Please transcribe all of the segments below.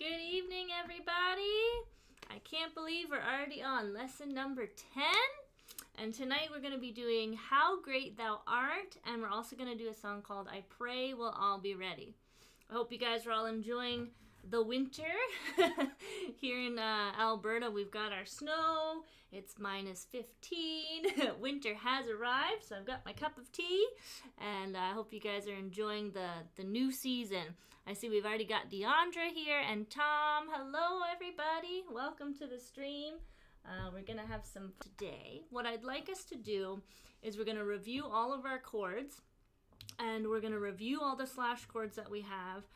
Good evening, everybody. I can't believe we're already on lesson number 10. And tonight we're going to be doing How Great Thou Art. And we're also going to do a song called I Pray We'll All Be Ready. I hope you guys are all enjoying the winter. Here in Alberta, we've got our snow. It's minus 15. Winter has arrived, so I've got my cup of tea. And I hope you guys are enjoying the new season. I see we've already got Deandra here and Tom. Hello, everybody. Welcome to the stream. We're going to have some today. What I'd like us to do is we're going to review all of our chords. And we're going to review all the slash chords that we have.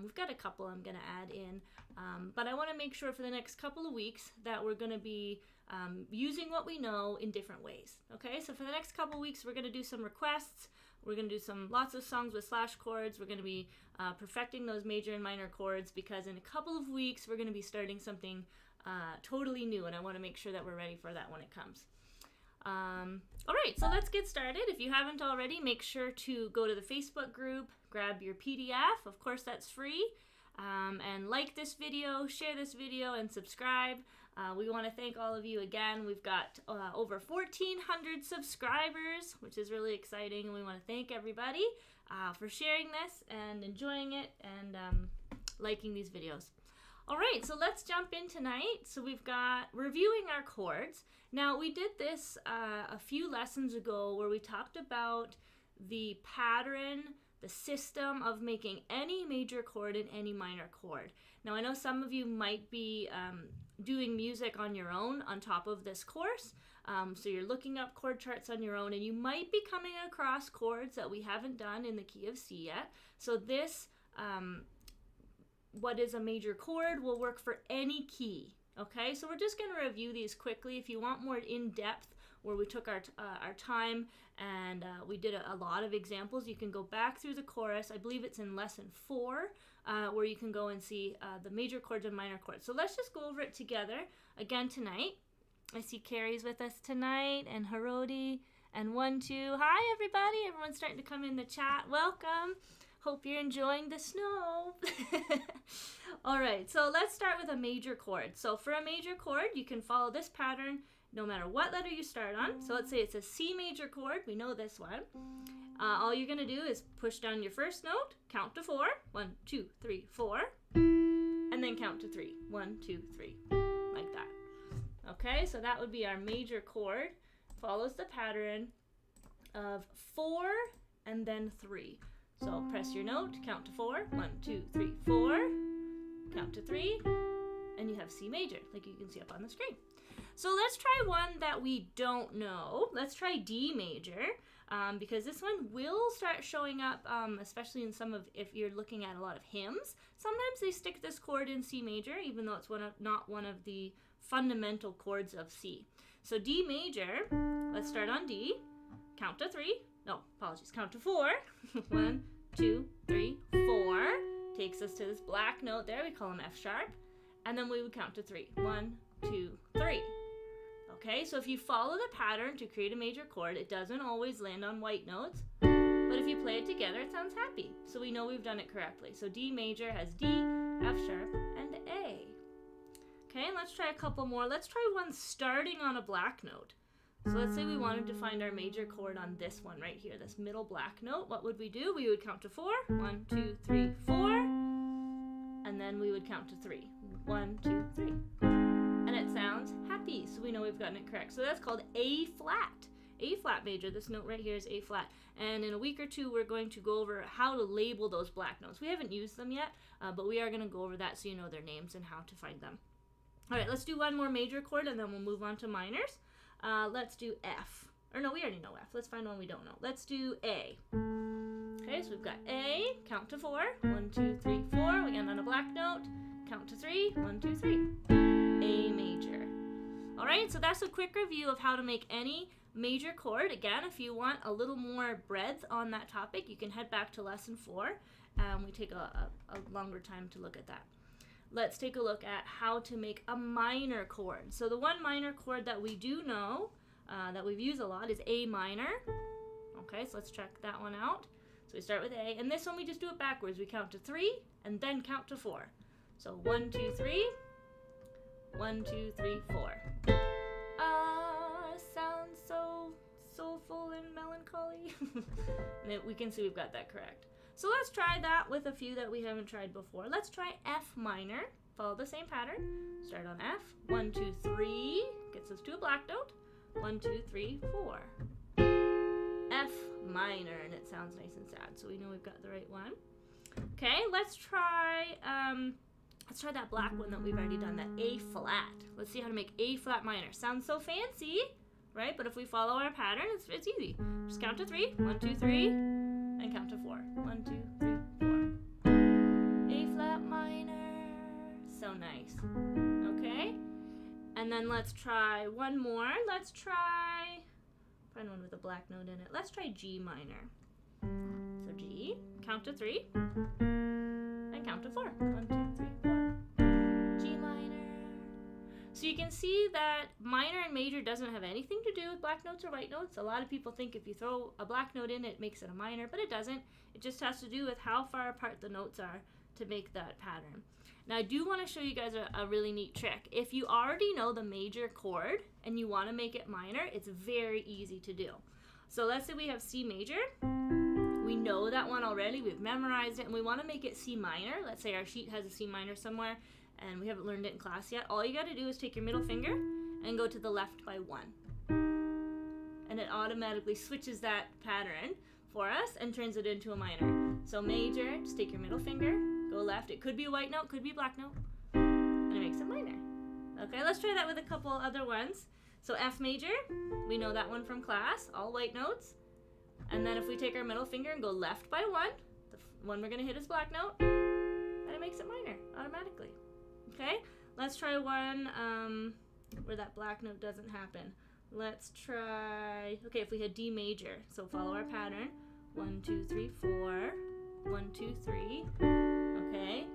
We've got a couple I'm going to add in. But I want to make sure for the next couple of weeks that we're going to be using what we know in different ways. Okay, so for the next couple of weeks, we're going to do some requests. We're going to do lots of songs with slash chords. We're going to be perfecting those major and minor chords because in a couple of weeks, we're going to be starting something totally new. And I want to make sure that we're ready for that when it comes. All right, so let's get started. If you haven't already, make sure to go to the Facebook group, grab your PDF. Of course, that's free. And like this video, share this video, and subscribe. We want to thank all of you again. We've got over 1,400 subscribers, which is really exciting. And we want to thank everybody for sharing this and enjoying it and liking these videos. All right, so let's jump in tonight. So we've got reviewing our chords. Now, we did this a few lessons ago where we talked about the pattern, the system of making any major chord and any minor chord. Now, I know some of you might be doing music on your own on top of this course. So you're looking up chord charts on your own, and you might be coming across chords that we haven't done in the key of C yet. So this what is a major chord will work for any key. Okay, so we're just going to review these quickly. If you want more in-depth, where we took our time and we did a lot of examples, you can go back through the chorus. I believe it's in lesson 4, where you can go and see the major chords and minor chords. So let's just go over it together again tonight. I see Carrie's with us tonight, and Harodi, and 1, 2. Hi, everybody. Everyone's starting to come in the chat. Welcome. Hope you're enjoying the snow. All right, so let's start with a major chord. So for a major chord, you can follow this pattern no matter what letter you start on. So let's say it's a C major chord. We know this one. All you're going to do is push down your first note, count to 4. 1, 2, 3, 4. And then count to 3. 1, 2, 3. Like that. Okay, so that would be our major chord. Follows the pattern of 4 and then 3. So press your note, count to 4, 1, 2, 3, 4, count to 3, and you have C major, like you can see up on the screen. So let's try one that we don't know. Let's try D major, because this one will start showing up, especially in if you're looking at a lot of hymns. Sometimes they stick this chord in C major, even though it's not one of the fundamental chords of C. So D major, let's start on D, count to 3. No, apologies. Count to 4. 1, 2, 3, 4. Takes us to this black note there. We call them F sharp. And then we would count to 3. 1, 2, 3. Okay, so if you follow the pattern to create a major chord, it doesn't always land on white notes. But if you play it together, it sounds happy. So we know we've done it correctly. So D major has D, F sharp, and A. Okay, and let's try a couple more. Let's try one starting on a black note. So let's say we wanted to find our major chord on this one right here, this middle black note. What would we do? We would count to 4. 1, 2, 3, 4. And then we would count to 3. 1, 2, 3. And it sounds happy, so we know we've gotten it correct. So that's called A flat. A flat major. This note right here is A flat. And in a week or two, we're going to go over how to label those black notes. We haven't used them yet, but we are going to go over that so you know their names and how to find them. All right, let's do one more major chord, and then we'll move on to minors. Let's do F. Or no, we already know F. Let's find one we don't know. Let's do A. Okay, so we've got A, count to 4. 1, 2, 3, 4. Again on a black note, count to 3. 1, 2, 3. A major. All right, so that's a quick review of how to make any major chord. Again, if you want a little more breadth on that topic, you can head back to lesson 4. We take a longer time to look at that. Let's take a look at how to make a minor chord. So the one minor chord that we do know, that we've used a lot, is A minor. Okay, so let's check that one out. So we start with A, and this one we just do it backwards. We count to 3, and then count to 4. So 1, 2, 3. 1, 2, 3, 4. Sounds so soulful and melancholy. And we can see we've got that correct. So let's try that with a few that we haven't tried before. Let's try F minor. Follow the same pattern. Start on F. 1, 2, 3. Gets us to a black note. 1, 2, 3, 4. F minor, and it sounds nice and sad, so we know we've got the right one. Okay, let's try that black one that we've already done, that A flat. Let's see how to make A flat minor. Sounds so fancy, right? But if we follow our pattern, it's easy. Just count to 3. 1, 2, 3, and count to 4. 1, 2, 3, 4. A flat minor. So nice. Okay, and then let's try one more. Let's try, find one with a black note in it. Let's try G minor. So G, count to 3, and count to 4. 1, 2, 3, 4. G minor. So you can see that minor and major doesn't have anything to do with black notes or white notes. A lot of people think if you throw a black note in, it makes it a minor, but it doesn't. It just has to do with how far apart the notes are to make that pattern. Now I do want to show you guys a really neat trick. If you already know the major chord and you want to make it minor, it's very easy to do. So let's say we have C major. We know that one already, we've memorized it, and we want to make it C minor. Let's say our sheet has a C minor somewhere and we haven't learned it in class yet. All you got to do is take your middle finger and go to the left by 1. And it automatically switches that pattern for us and turns it into a minor. So major, just take your middle finger, go left. It could be a white note, could be a black note, and it makes it minor. Okay, let's try that with a couple other ones. So F major, we know that one from class, all white notes. And then if we take our middle finger and go left by 1, the one we're going to hit is black note, and it makes it minor automatically. Okay, let's try one where that black note doesn't happen. Let's try, okay, if we had D major, so follow our pattern. 1, 2, 3, 4. 1, 2, 3. Okay,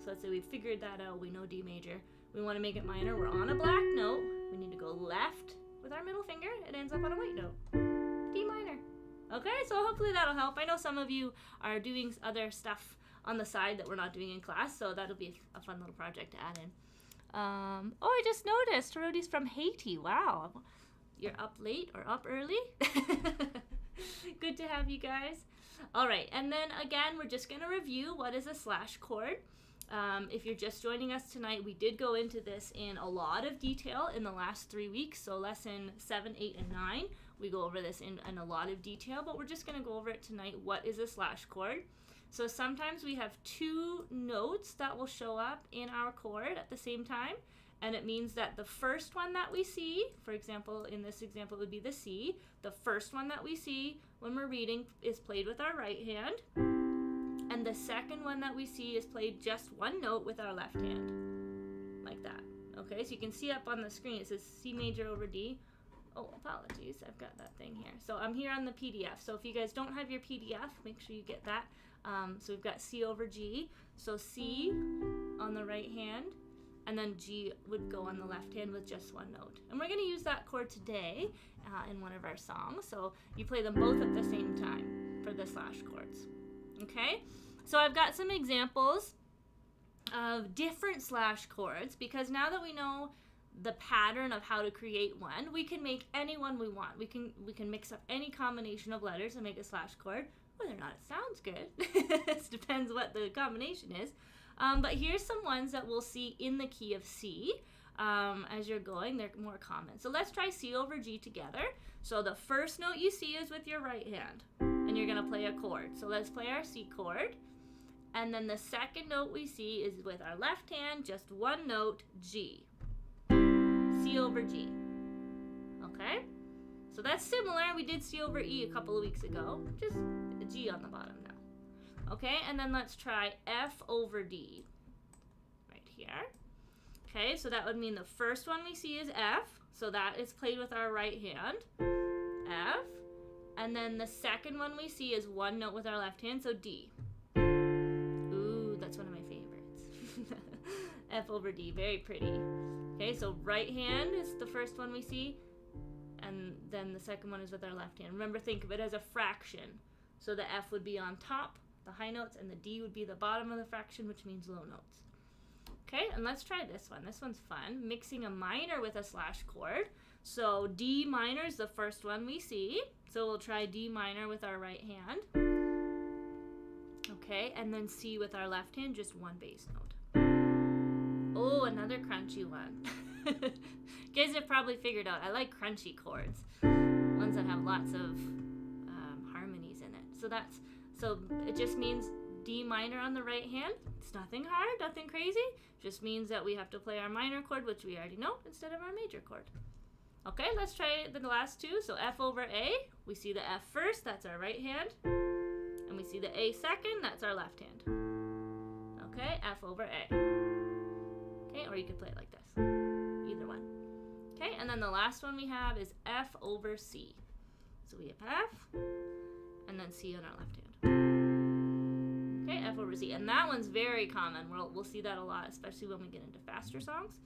so let's say we figured that out. We know D major. We want to make it minor. We're on a black note. We need to go left with our middle finger. It ends up on a white note. D minor. Okay, so hopefully that'll help. I know some of you are doing other stuff on the side that we're not doing in class, so that'll be a fun little project to add in. Oh, I just noticed Rodi's from Haiti. Wow. You're up late or up early? Good to have you guys. All right, and then again, we're just going to review what is a slash chord. If you're just joining us tonight, we did go into this in a lot of detail in the last 3 weeks. So lesson 7, 8, and 9, we go over this in a lot of detail, but we're just going to go over it tonight. What is a slash chord? So sometimes we have 2 notes that will show up in our chord at the same time. And it means that the first one that we see, for example, in this example, it would be the C. The first one that we see when we're reading is played with our right hand. And the second one that we see is played just one note with our left hand. Like that. Okay, so you can see up on the screen, it says C major over D. Oh, apologies, I've got that thing here. So I'm here on the PDF. So if you guys don't have your PDF, make sure you get that. So we've got C over G. So C on the right hand. And then G would go on the left hand with just one note. And we're going to use that chord today in one of our songs. So you play them both at the same time for the slash chords. Okay? So I've got some examples of different slash chords, because now that we know the pattern of how to create one, we can make any one we want. We can mix up any combination of letters and make a slash chord. Whether or not it sounds good, it depends what the combination is. But here's some ones that we'll see in the key of C. As you're going, they're more common. So let's try C over G together. So the first note you see is with your right hand, and you're going to play a chord. So let's play our C chord. And then the second note we see is with our left hand, just one note, G. C over G. Okay? So that's similar. We did C over E a couple of weeks ago. Just a G on the bottom now. Okay, and then let's try F over D. Right here. Okay, so that would mean the first one we see is F. So that is played with our right hand. F. And then the second one we see is one note with our left hand, so D. Ooh, that's one of my favorites. F over D, very pretty. Okay, so right hand is the first one we see, and then the second one is with our left hand. Remember, think of it as a fraction. So the F would be on top, the high notes, and the D would be the bottom of the fraction, which means low notes. Okay, and let's try this one. This one's fun. Mixing a minor with a slash chord. So D minor is the first one we see. So we'll try D minor with our right hand. Okay, and then C with our left hand, just one bass note. Oh, another crunchy one. You guys have probably figured out I like crunchy chords, ones that have lots of harmonies in it. So it just means D minor on the right hand. It's nothing hard, nothing crazy. Just means that we have to play our minor chord, which we already know, instead of our major chord. Okay, let's try the last two. So F over A, we see the F first, that's our right hand. And we see the A second, that's our left hand. Okay, F over A. Okay, or you could play it like this. Either one. Okay, and then the last one we have is F over C. So we have F, and then C on our left hand. Okay, F over C. And that one's very common. We'll see that a lot, especially when we get into faster songs.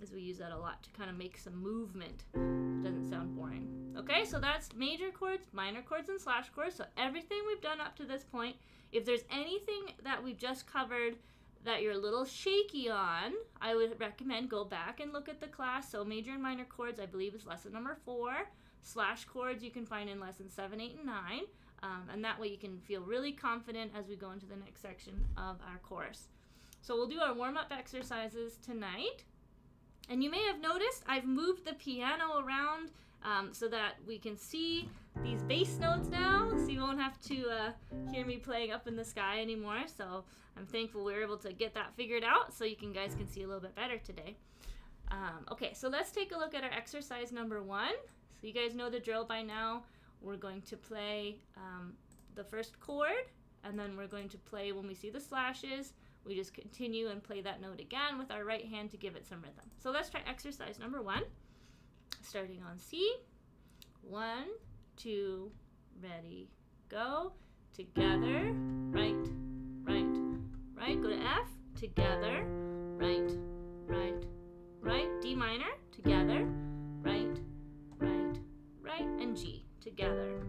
As we use that a lot to kind of make some movement. It doesn't sound boring. Okay, so that's major chords, minor chords, and slash chords. So everything we've done up to this point. If there's anything that we've just covered that you're a little shaky on, I would recommend go back and look at the class. So major and minor chords, I believe, is lesson number 4. Slash chords you can find in lessons 7, 8, and 9. And that way you can feel really confident as we go into the next section of our course. So we'll do our warm-up exercises tonight. And you may have noticed I've moved the piano around so that we can see these bass notes now, so you won't have to hear me playing up in the sky anymore. So I'm thankful we were able to get that figured out so you guys can see a little bit better today. Okay, so let's take a look at our exercise number 1. So you guys know the drill by now. We're going to play the first chord, and then we're going to play when we see the slashes. We just continue and play that note again with our right hand to give it some rhythm. So let's try exercise number 1. Starting on C. 1, 2, ready, go. Together, right, right, right. Go to F, together, right, right, right. D minor, together, right, right, right. And G, together,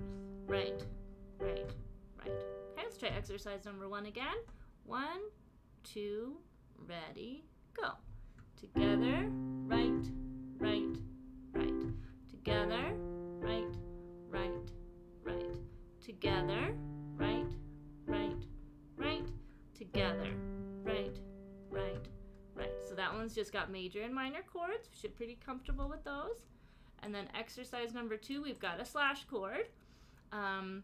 right, right, right. Okay, let's try exercise number 1 again. 1, 2, ready, go. Together, right, right, right. Together, right, right, right. Together, right, right, right. Together, right, right, right. So that one's just got major and minor chords. We should be pretty comfortable with those. And then exercise number 2, we've got a slash chord. And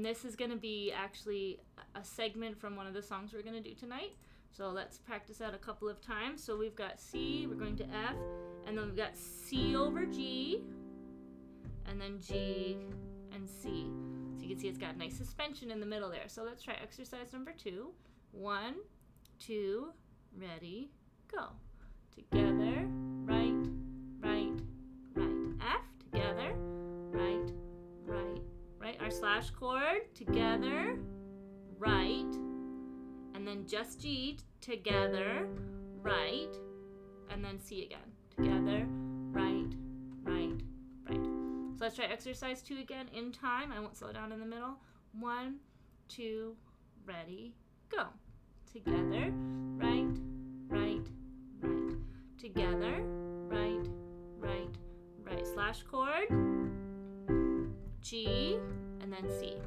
this is going to be actually a segment from one of the songs we're going to do tonight. So let's practice that a couple of times. So we've got C, we're going to F, and then we've got C over G, and then G and C. So you can see it's got a nice suspension in the middle there. So let's try exercise number 2. 1, 2, ready, go. Together, right, right, right. F, together, right, right, right. Our slash chord, together, right, and then just G, together, right, and then C again. Together, right, right, right. So let's try exercise 2 again in time. I won't slow down in the middle. 1, 2, ready, go. Together, right, right, right. Together, right, right, right. Slash chord, G, and then C.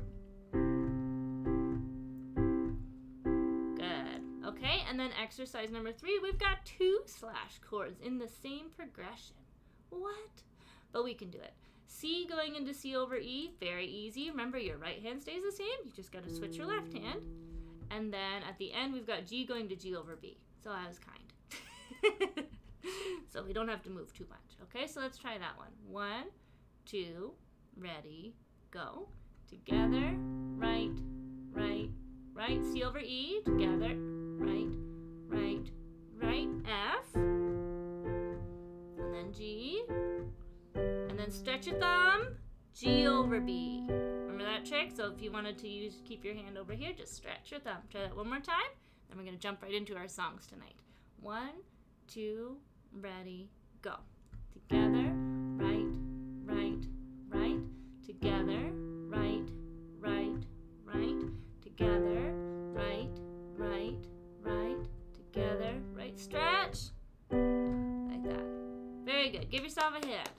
Good. Okay, and then exercise number 3, we've got 2 slash chords in the same progression. What? But we can do it. C going into C over E, very easy. Remember, your right hand stays the same. You just got to switch your left hand. And then at the end, we've got G going to G over B. So I was kind. So we don't have to move too much. Okay, so let's try that one. 1, 2, ready, go. Together, right, right, right. C over E, together, right, right, right. F, and then G, and then stretch your thumb, G over B. Remember that trick? So if you wanted to keep your hand over here, just stretch your thumb. Try that one more time. Then we're going to jump right into our songs tonight. 1, 2, ready, go. Together, right, right, right. Together, right, right, right. Together, right, right, right. Together, touch. Like that. Very good. Give yourself a hand.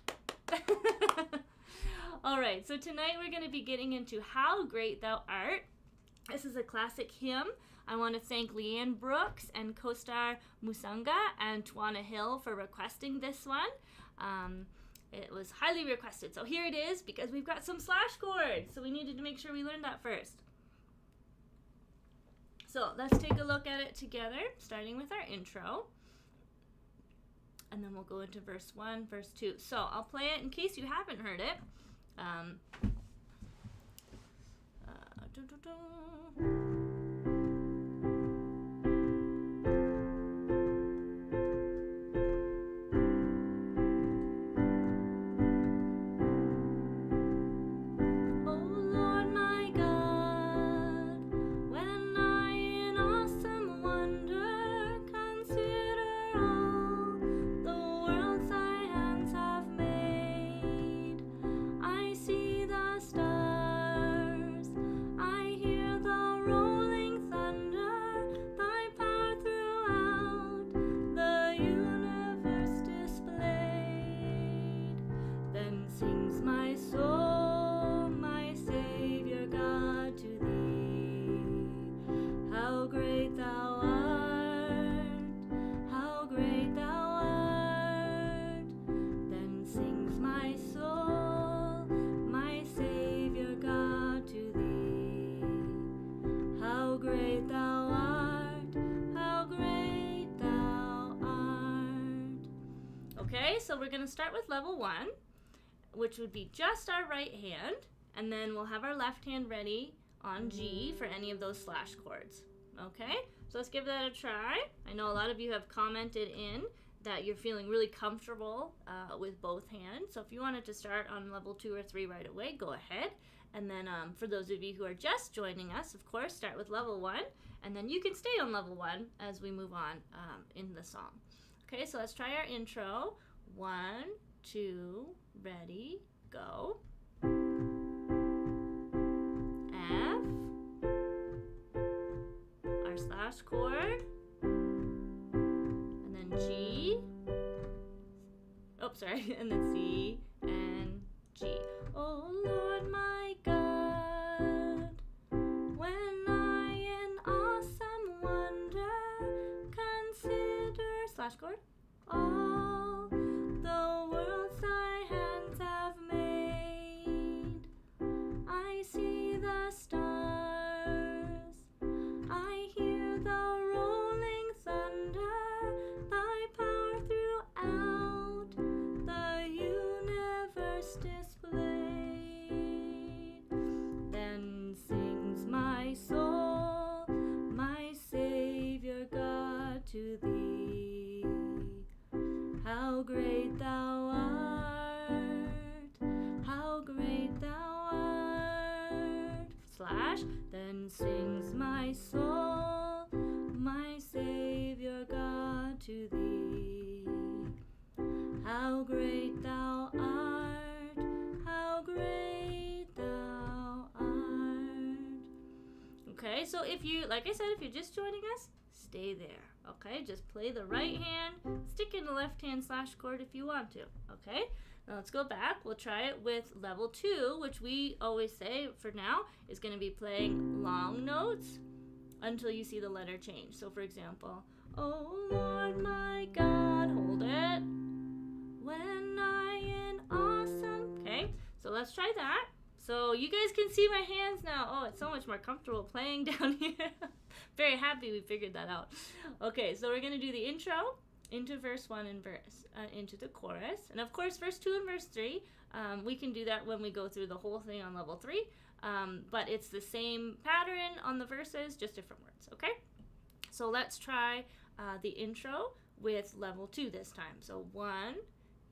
Alright, so tonight we're going to be getting into How Great Thou Art. This is a classic hymn. I want to thank Leanne Brooks and co-star Musanga and Twana Hill for requesting this one. It was highly requested. So here it is because we've got some slash chords. So we needed to make sure we learned that first. So let's take a look at it together, starting with our intro. And then we'll go into verse 1, verse 2. So I'll play it in case you haven't heard it. Okay, so we're going to start with level 1, which would be just our right hand, and then we'll have our left hand ready on G for any of those slash chords. Okay, so let's give that a try. I know a lot of you have commented in that you're feeling really comfortable with both hands, so if you wanted to start on level 2 or 3 right away, go ahead. And then for those of you who are just joining us, of course, start with level 1, and then you can stay on level 1 as we move on in the song. Okay, so let's try our intro. 1, 2, ready, go. F, our slash chord, and then G, oh, sorry, and then C and G. Oh Lord my God, when I in awesome wonder consider, slash chord, all the worlds thy hands have made. I see the stars, I hear the rolling thunder, thy power throughout the universe displayed. Then sings my soul, my Savior God, to thee. How great thou art, how great thou art, slash, then sings my soul, my Savior God, to thee. How great thou art, how great thou art. Okay, so if you, like I said, if you're just joining us, stay there. Okay, just play the right hand, stick in the left hand slash chord if you want to. Okay, now let's go back. We'll try it with level 2, which we always say for now is going to be playing long notes until you see the letter change. So for example, oh Lord my God, hold it, when I in awesome. Okay, so let's try that. So you guys can see my hands now. Oh, it's so much more comfortable playing down here. Very happy we figured that out. Okay, so we're going to do the intro into verse 1 and into the chorus. And of course, verse 2 and verse 3, we can do that when we go through the whole thing on level 3. But it's the same pattern on the verses, just different words, okay? So let's try the intro with level 2 this time. So 1,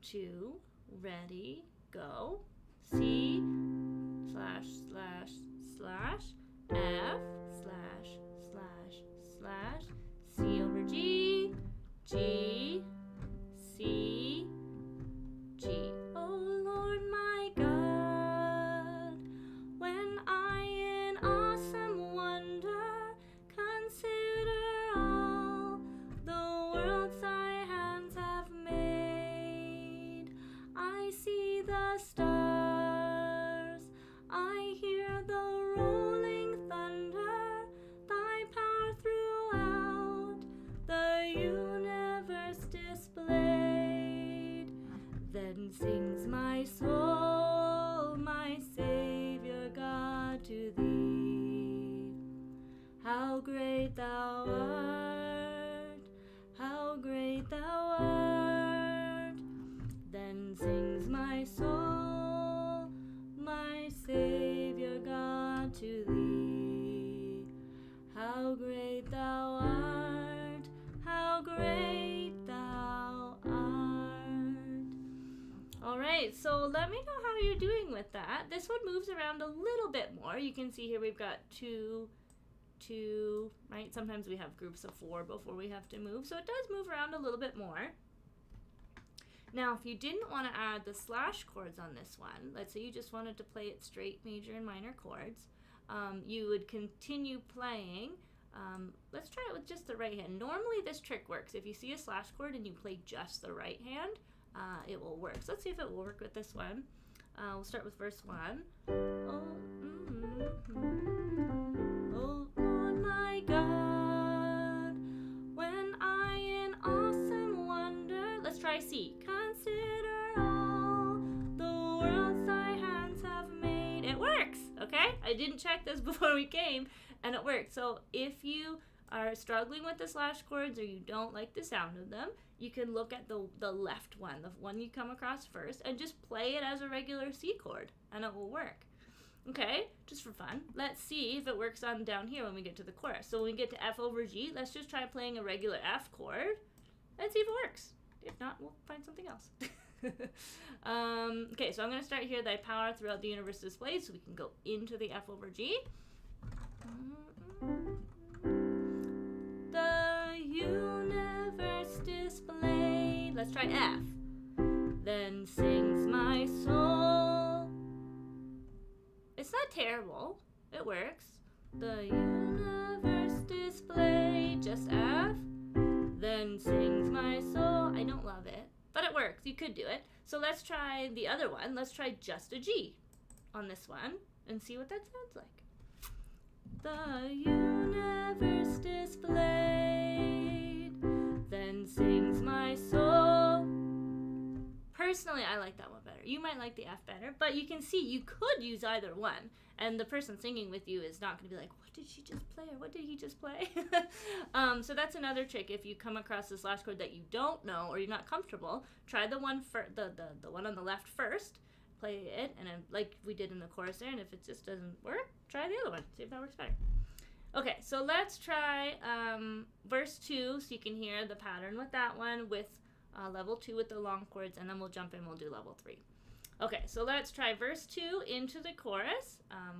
2, ready, go. C, slash, slash, slash, F, slash, slash, slash, C over G, G, C, G. Oh Lord my God, when I in awesome wonder consider all the worlds thy the universe displayed. Then sings my soul, my Savior God, to thee. How great thou art, how great thou art. Then sings my soul, my Savior God, to thee. How great thou art, how great thou art. All right, so let me know how you're doing with that. This one moves around a little bit more. You can see here we've got two, right? Sometimes we have groups of 4 before we have to move, so it does move around a little bit more. Now, if you didn't want to add the slash chords on this one, let's say you just wanted to play it straight major and minor chords, you would continue playing. Let's try it with just the right hand. Normally this trick works. If you see a slash chord and you play just the right hand, it will work. So let's see if it will work with this one. We'll start with verse 1. Oh, oh Lord my God, when I in awesome wonder, let's try C. Consider all the worlds thy hands have made. It works, okay? I didn't check this before we came, and it worked. So if you are struggling with the slash chords or you don't like the sound of them, you can look at the left one, the one you come across first, and just play it as a regular C chord, and it will work. Okay, just for fun. Let's see if it works on down here when we get to the chorus. So when we get to F over G, let's just try playing a regular F chord and see if it works. If not, we'll find something else. Okay, so I'm going to start here. Thy power throughout the universe displayed, so we can go into the F over G. The universe displayed. Let's try F. Then sings my soul. It's not terrible. It works. The universe displayed. Just F. Then sings my soul. I don't love it, but it works. You could do it. So let's try the other one. Let's try just a G on this one and see what that sounds like. The universe displayed. Then sings my soul. Personally, I like that one better. You might like the F better, but you can see you could use either one, and the person singing with you is not going to be like, what did she just play, or what did he just play? So that's another trick. If you come across a slash chord that you don't know or you're not comfortable, try the one the one on the left first, play it, and then, like we did in the chorus there, and if it just doesn't work, try the other one, see if that works better. Okay, so let's try verse 2, so you can hear the pattern with that one, with level 2 with the long chords, and then we'll jump in, we'll do level 3. Okay, so let's try verse 2 into the chorus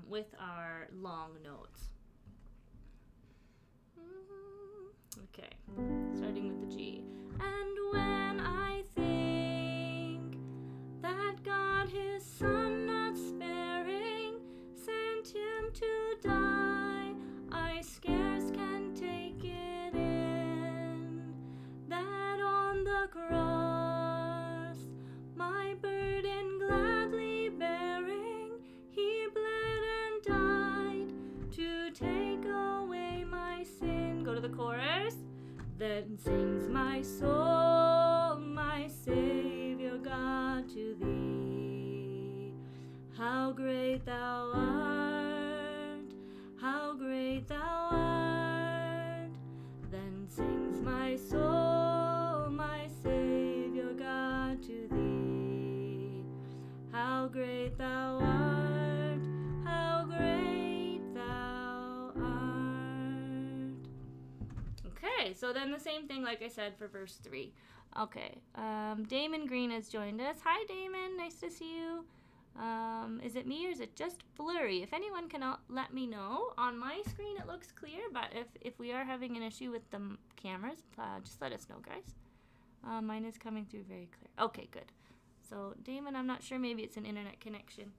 with our long notes. Okay, starting with the G. And when I think that God his Son not sparing sent him to die, I scarce can take it in, that on the cross, my burden gladly bearing, he bled and died to take away my sin. Go to the chorus. Then sings my soul, my Savior God, to thee. How great thou art, how great thou art. Then sings my soul, my Savior God, to thee. How great thou art, how great thou art. Okay, so then the same thing like I said for verse 3. Okay, Damon Green has joined us. Hi Damon, nice to see you. Is it me or is it just blurry? If anyone can let me know. On my screen it looks clear, but if we are having an issue with the cameras, just let us know, guys. Mine is coming through very clear. Okay, good. So Damon, I'm not sure, maybe it's an internet connection.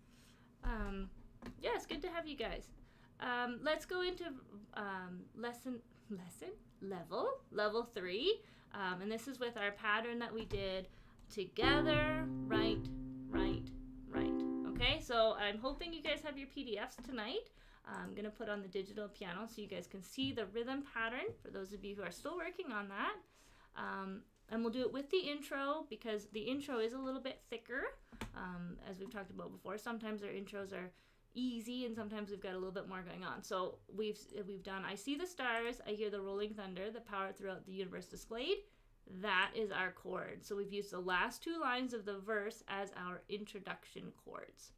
Yeah, it's good to have you guys. Let's go into level 3, and this is with our pattern that we did together, right, right, right. Okay, so I'm hoping you guys have your PDFs tonight. I'm going to put on the digital piano so you guys can see the rhythm pattern for those of you who are still working on that. And we'll do it with the intro because the intro is a little bit thicker, as we've talked about before. Sometimes our intros are easy and sometimes we've got a little bit more going on. So we've done I see the stars, I hear the rolling thunder, the power throughout the universe displayed. That is our chord. So we've used the last 2 lines of the verse as our introduction chords.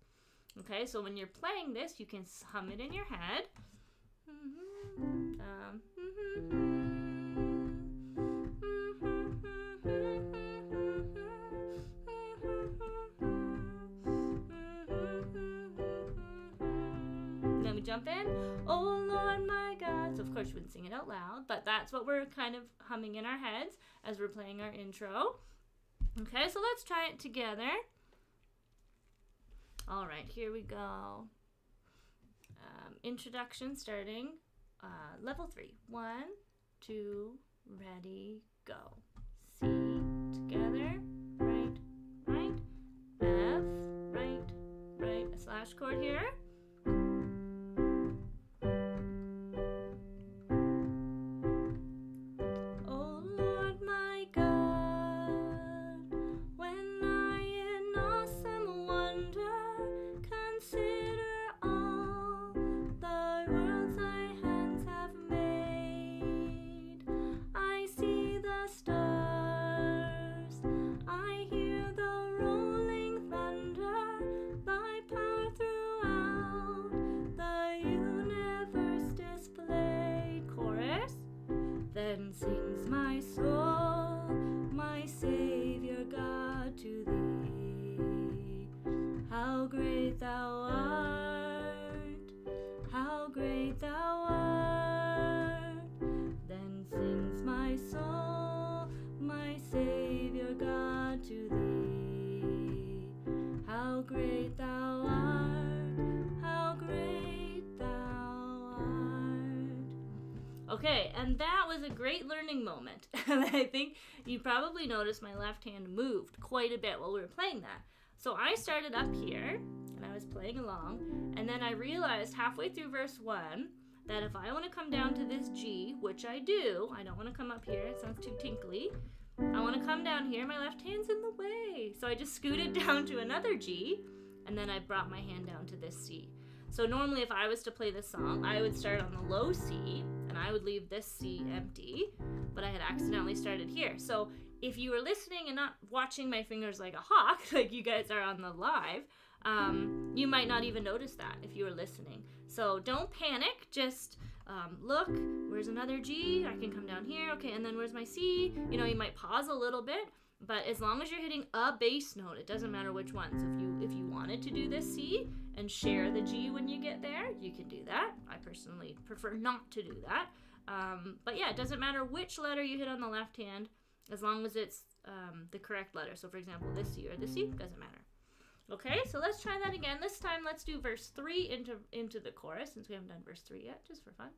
Okay, so when you're playing this, you can hum it in your head. Then we jump in. Oh Lord my God. So of course you wouldn't sing it out loud, but that's what we're kind of humming in our heads as we're playing our intro. Okay, so let's try it together. All right, here we go. Introduction starting level 3. 1, 2, ready, go. C together, right, right. F, right, right. A slash chord here. Oh Lord my God, when I in awesome wonder consider all the worlds thy hands have made, I see the stars, I hear the rolling thunder, thy power throughout the universe displayed. Chorus. Then sings my soul, my Savior God, to thee. How great thou art, how great thou art. Then sings my soul, my Savior God, to thee. How great thou art, how great thou art. Okay, and that was a great learning moment. And I think you probably noticed my left hand moved quite a bit while we were playing that. So I started up here, and I was playing along, and then I realized halfway through verse 1 that if I want to come down to this G, which I do, I don't want to come up here, it sounds too tinkly. I want to come down here, my left hand's in the way. So I just scooted down to another G, and then I brought my hand down to this C. So normally if I was to play this song, I would start on the low C, and I would leave this C empty, but I had accidentally started here. So if you were listening and not watching my fingers like a hawk, like you guys are on the live, you might not even notice that if you were listening. So don't panic, just look, where's another G? I can come down here, okay, and then where's my C? You know, you might pause a little bit, but as long as you're hitting a bass note, it doesn't matter which one. So if you wanted to do this C and share the G when you get there, you can do that. I personally prefer not to do that. But yeah, it doesn't matter which letter you hit on the left hand, as long as it's the correct letter. So for example, this C or this C, doesn't matter. Okay, so let's try that again. This time, let's do verse 3 into the chorus, since we haven't done verse 3 yet, just for fun.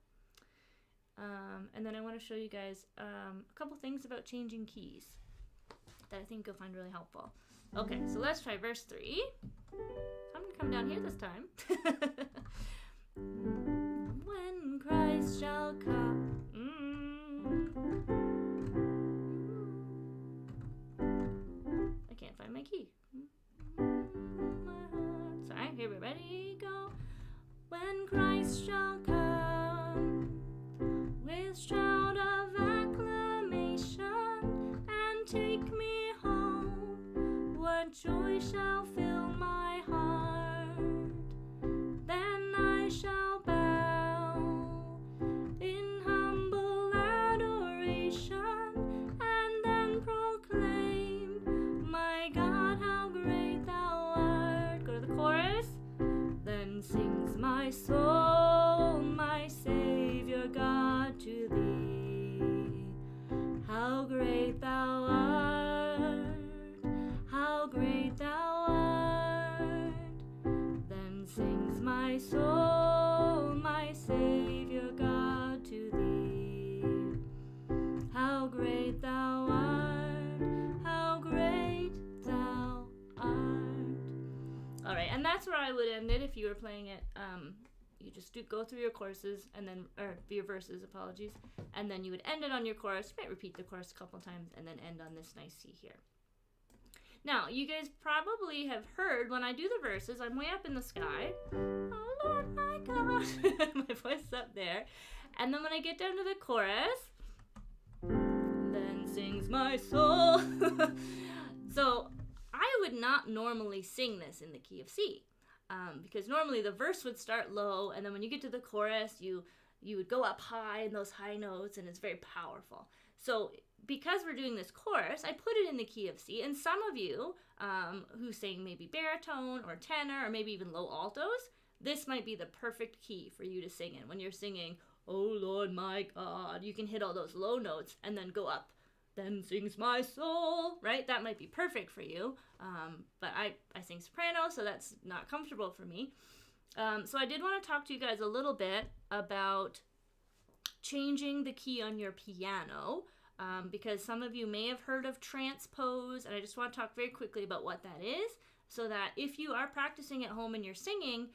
And then I want to show you guys a couple things about changing keys that I think you'll find really helpful. Okay, so let's try verse 3. I'm going to come down here this time. When Christ shall come. I can't find my key. Sorry, here we're ready, go. When Christ shall come with shout of acclamation and take me home, what joy shall fill my heart? Then I shall bow in humble adoration and then proclaim, my God, how great thou art. Go to the chorus. Then sings my soul, my Savior God, to thee. How great thou art, how great thou art. Then sings my soul, my Savior God, to thee. How great thou art, how great thou art. All right, and that's where I would end it if you were playing it, You just go through your choruses and then, or your verses, apologies, and then you would end it on your chorus. You might repeat the chorus a couple times and then end on this nice C here. Now, you guys probably have heard when I do the verses, I'm way up in the sky. Oh Lord, my God. My voice is up there. And then when I get down to the chorus, then sings my soul. So I would not normally sing this in the key of C. Because normally the verse would start low, and then when you get to the chorus, you would go up high in those high notes, and it's very powerful. So because we're doing this chorus, I put it in the key of C, and some of you who sing maybe baritone or tenor or maybe even low altos, this might be the perfect key for you to sing in. When you're singing, oh Lord my God, you can hit all those low notes and then go up. Then sings my soul, right? That might be perfect for you, but I sing soprano, so that's not comfortable for me. So I did want to talk to you guys a little bit about changing the key on your piano, because some of you may have heard of transpose, and I just want to talk very quickly about what that is, so that if you are practicing at home and you're singing,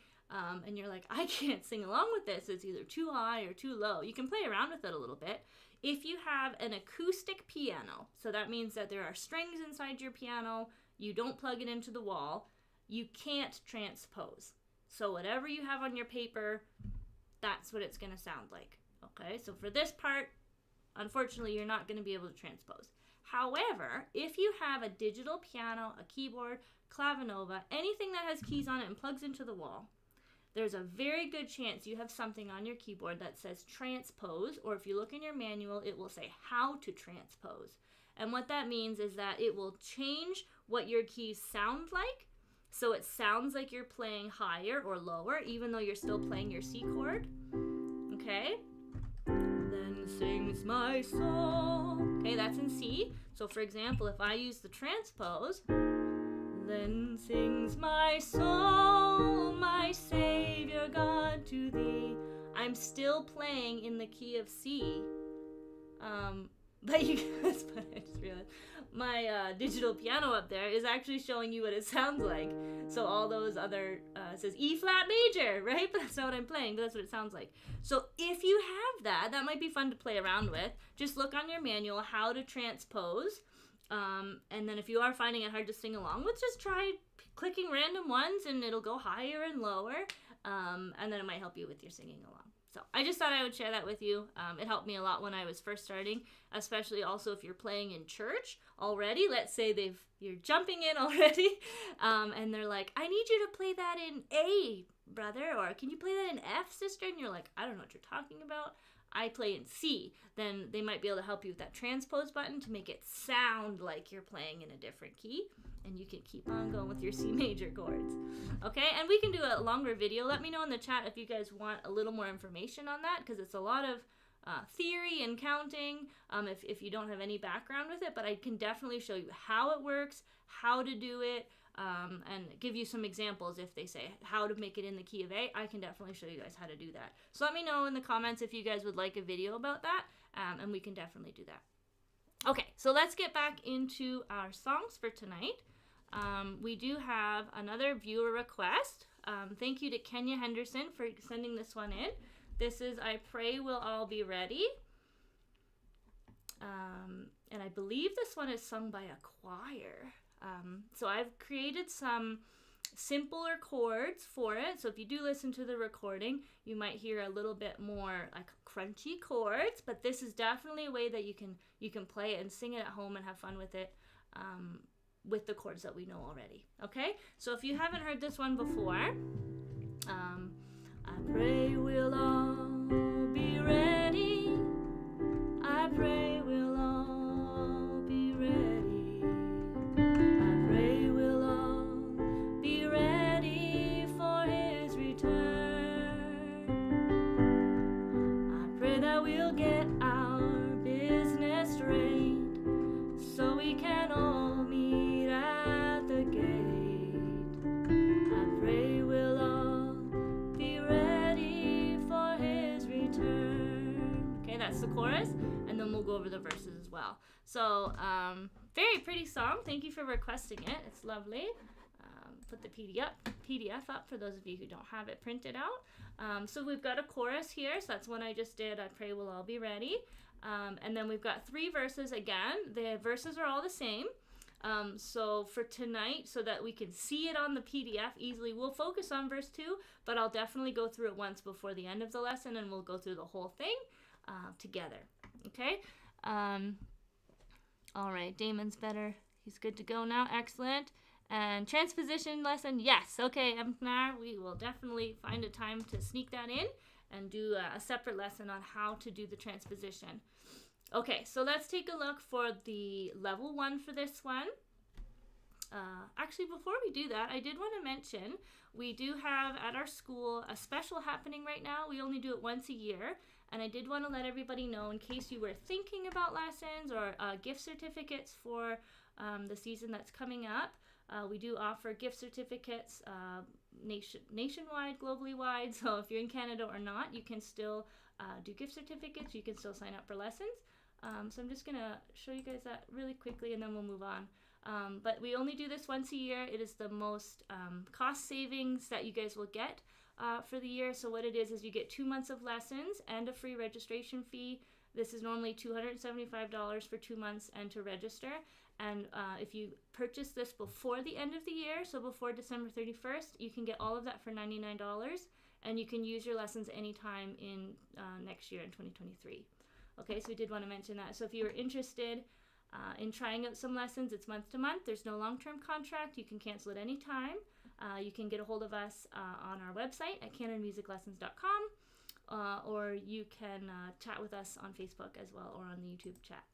and you're like, I can't sing along with this, it's either too high or too low, you can play around with it a little bit. If you have an acoustic piano, so that means that there are strings inside your piano, you don't plug it into the wall, you can't transpose. So whatever you have on your paper, that's what it's going to sound like. Okay, so for this part, unfortunately, you're not going to be able to transpose. However, if you have a digital piano, a keyboard, clavinova, anything that has keys on it and plugs into the wall, there's a very good chance you have something on your keyboard that says transpose, or if you look in your manual, it will say how to transpose. And what that means is that it will change what your keys sound like, so it sounds like you're playing higher or lower, even though you're still playing your C chord. Okay? Then sings my soul. Okay, that's in C. So for example, if I use the transpose, then sings my soul, my Savior God, to thee. I'm still playing in the key of C. But you guys, but I just realized my digital piano up there is actually showing you what it sounds like. So all those other, it says E flat major, right? But that's not what I'm playing, but that's what it sounds like. So if you have that, that might be fun to play around with. Just look on your manual, how to transpose. And then if you are finding it hard to sing along with, just try clicking random ones and it'll go higher and lower, and then it might help you with your singing along. So I just thought I would share that with you. It helped me a lot when I was first starting, especially also if you're playing in church already. Let's say you're jumping in already, and they're like, I need you to play that in A, brother, or can you play that in F, sister? And you're like, I don't know what you're talking about. I play in C, then they might be able to help you with that transpose button to make it sound like you're playing in a different key, and you can keep on going with your C major chords. Okay, and we can do a longer video. Let me know in the chat if you guys want a little more information on that, because it's a lot of theory and counting if you don't have any background with it, but I can definitely show you how it works, how to do it, and give you some examples. If they say how to make it in the key of A, I can definitely show you guys how to do that. So let me know in the comments if you guys would like a video about that, and we can definitely do that. Okay, so let's get back into our songs for tonight. We do have another viewer request. Thank you to Kenya Henderson for sending this one in. This is I Pray We'll All Be Ready. And I believe this one is sung by a choir. So I've created some simpler chords for it. So if you do listen to the recording, you might hear a little bit more like crunchy chords, but this is definitely a way that you can play it and sing it at home and have fun with it, with the chords that we know already. Okay, so if you haven't heard this one before, I pray we'll all be ready. I pray we'll all be ready. I pray we'll all be ready for his return. I pray that we'll get our business straight so we can all meet at the gate. I pray we'll all be ready for his return. Okay, that's the chorus, and then we'll go over the verses as well. So, very pretty song. Thank you for requesting it. It's lovely. put the PDF up for those of you who don't have it printed out. So we've got a chorus here, so that's one I just did. I pray we'll all be ready. And then we've got 3 verses again. The verses are all the same. So for tonight, so that we can see it on the PDF easily, we'll focus on verse 2, but I'll definitely go through it once before the end of the lesson, and we'll go through the whole thing together. Okay? All right, Damon's better. He's good to go now. Excellent. And transposition lesson, yes. Okay, Emnar, we will definitely find a time to sneak that in and do a separate lesson on how to do the transposition. Okay, so let's take a look for the level 1 for this one. Actually, before we do that, I did want to mention we do have at our school a special happening right now. We only do it once a year, and I did want to let everybody know in case you were thinking about lessons or gift certificates for the season that's coming up. We do offer gift certificates nationwide, globally wide. So if you're in Canada or not, you can still do gift certificates. You can still sign up for lessons. So I'm just going to show you guys that really quickly, and then we'll move on. But we only do this once a year. It is the most cost savings that you guys will get for the year. So what it is you get 2 months of lessons and a free registration fee. This is normally $275 for 2 months and to register. And if you purchase this before the end of the year, so before December 31st, you can get all of that for $99, and you can use your lessons anytime in next year in 2023. Okay, so we did want to mention that. So if you were interested in trying out some lessons, it's month to month. There's no long-term contract. You can cancel at any time. You can get a hold of us on our website at canonmusiclessons.com, or you can chat with us on Facebook as well, or on the YouTube chat.